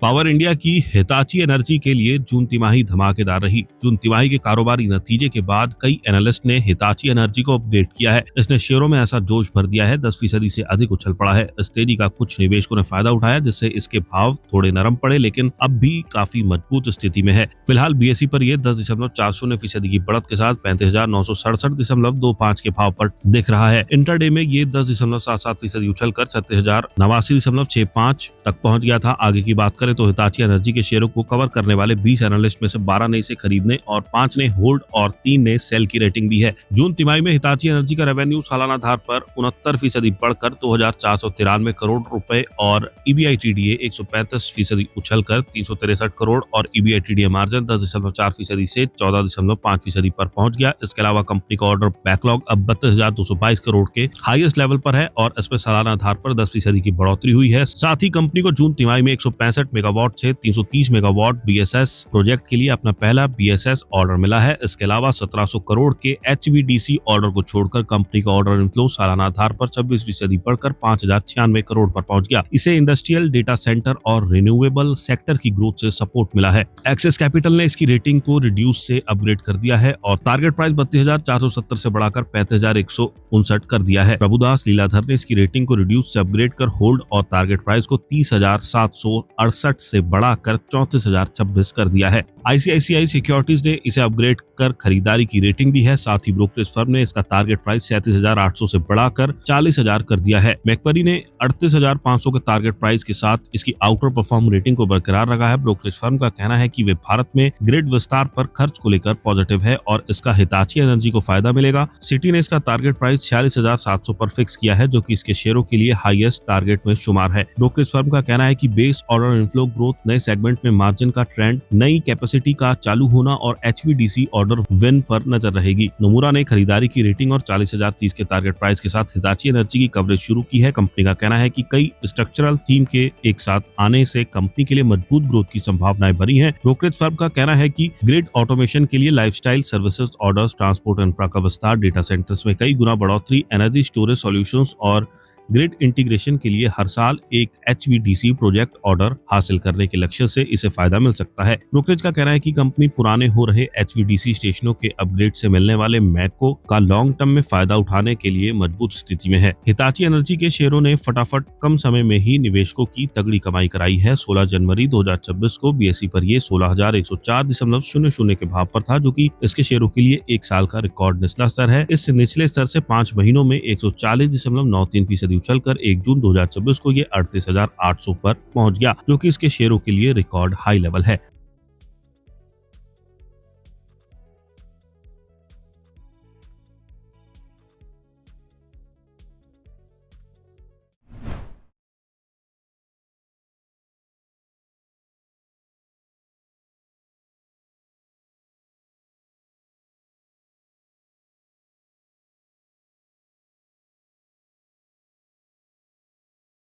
Power India की Hitachi energy के लिए जून तिमाही धमाकेदार रही। जून तिमाही के कारोबारी नतीजे के बाद कई एनालिस्ट ने हिताची एनर्जी को अपग्रेड किया है। इसने शेयरों में ऐसा जोश भर दिया है, 10% से अधिक उछल पड़ा है। इस तेजी का कुछ निवेशकों ने फायदा उठाया, जिससे इसके भाव थोड़े नरम पड़े, लेकिन अब भी काफी मजबूत स्थिति में है। फिलहाल बीएसई पर यह 10.40% की बढ़त के साथ 35,967.25 के भाव पर दिख रहा है। इंटरडे में ये 10.77% उछल कर 36,089.65 तक पहुंच गया था। आगे की बात तो हिताची एनर्जी के शेयरों को कवर करने वाले 20 एनालिस्ट में से 12 ने इसे खरीदने और 5 ने होल्ड और 3 ने सेल की रेटिंग दी है। जून तिमाही में हिताची एनर्जी का रेवेन्यू सालाना आधार पर 69% बढ़कर 2,493 करोड़ रुपए और ईबीआईटीडीए 135% उछलकर 363 करोड़ और ईबीआईटीडीए मार्जिन 10.4% से 14.5% पर पहुंच गया। इसके अलावा कंपनी का ऑर्डर बैकलॉग अब 32,222 करोड़ के हाईएस्ट लेवल पर है और इसमें सालाना आधार पर 10% की बढ़ोतरी हुई है। साथ ही कंपनी को जून तिमाही में 165 मेगावाट से 330 मेगावाट बीएसएस प्रोजेक्ट के लिए अपना पहला बीएसएस ऑर्डर मिला है। इसके अलावा 1700 करोड़ के एचवीडीसी ऑर्डर को छोड़कर कंपनी का ऑर्डर इनफ्लो सालाना आधार पर 26% बढ़कर 5,096 करोड़ पर पहुंच गया। इसे इंडस्ट्रियल, डेटा सेंटर और रिन्यूएबल सेक्टर की ग्रोथ से सपोर्ट मिला है। एक्सिस कैपिटल ने इसकी रेटिंग को रिड्यूस से अपग्रेड कर दिया है और टारगेट प्राइस 32,470 से बढ़ाकर 35,159 कर दिया है। प्रभुदास लीलाधर ने इसकी रेटिंग को रिड्यूस से अपग्रेड कर होल्ड और टारगेट प्राइस को 30,768 से बढ़ाकर 34,026 कर दिया है। आईसीआईसीआई सिक्योरिटीज ने इसे अपग्रेड कर खरीदारी की रेटिंग दी है। साथ ही ब्रोकरेज फर्म ने इसका टारगेट प्राइस 37,800 से बढ़ाकर 40,000 कर दिया है। मैक्वरी ने 38,500 के टारगेट प्राइस के साथ इसकी आउटर परफॉर्म रेटिंग को बरकरार रखा है। ब्रोकरेज फर्म का कहना है कि वे भारत में ग्रिड विस्तार पर खर्च को लेकर पॉजिटिव है और इसका हिताची एनर्जी को फायदा मिलेगा। सिटी ने इसका टारगेट प्राइस 46,700 पर फिक्स किया है, जो कि इसके शेयरों के लिए हाईएस्ट टारगेट में शुमार है। ब्रोकरेज फर्म का कहना है कि बेस ऑर्डर इनफ्लो ग्रोथ, नए सेगमेंट में मार्जिन का ट्रेंड, नई कैपेसिटी का चालू होना और एचवीडीसी ऑर्डर विन पर नजर रहेगी। नोमुरा ने खरीदारी की रेटिंग और 40,030 के टारगेट प्राइस के साथ हिताची एनर्जी की कवरेज शुरू की है। कंपनी का कहना है कि कई स्ट्रक्चरल थीम के एक साथ आने से कंपनी के लिए मजबूत ग्रोथ की संभावनाएं बनी है। ब्रोकरेज फर्म का कहना है कि ग्रिड ऑटोमेशन के लिए lifestyle services orders, transport infra का विस्तार, डेटा सेंटर्स में कई गुना बढ़ोतरी, एनर्जी स्टोरेज सॉल्यूशंस और ग्रिड इंटीग्रेशन के लिए हर साल एक एचवीडीसी प्रोजेक्ट ऑर्डर हासिल करने के लक्ष्य से इसे फायदा मिल सकता है। ब्रोकरेज का कहना है कि कंपनी पुराने हो रहे एचवीडीसी स्टेशनों के अपग्रेड से मिलने वाले मैको का लॉन्ग टर्म में फायदा उठाने के लिए मजबूत स्थिति में है। हिताची एनर्जी के शेयरों ने फटाफट कम समय में ही निवेशकों की तगड़ी कमाई कराई है। 16 जनवरी 2026 को बीएसई पर यह 16,104.00 के भाव पर था, जो कि इसके शेयरों के लिए एक साल का रिकॉर्ड निचला स्तर है। इस निचले स्तर से 5 महीनों में 140.93% उछलकर 1 जून 2026 को ये 38,800 पर पहुंच गया, जो कि इसके शेयरों के लिए रिकॉर्ड हाई लेवल है।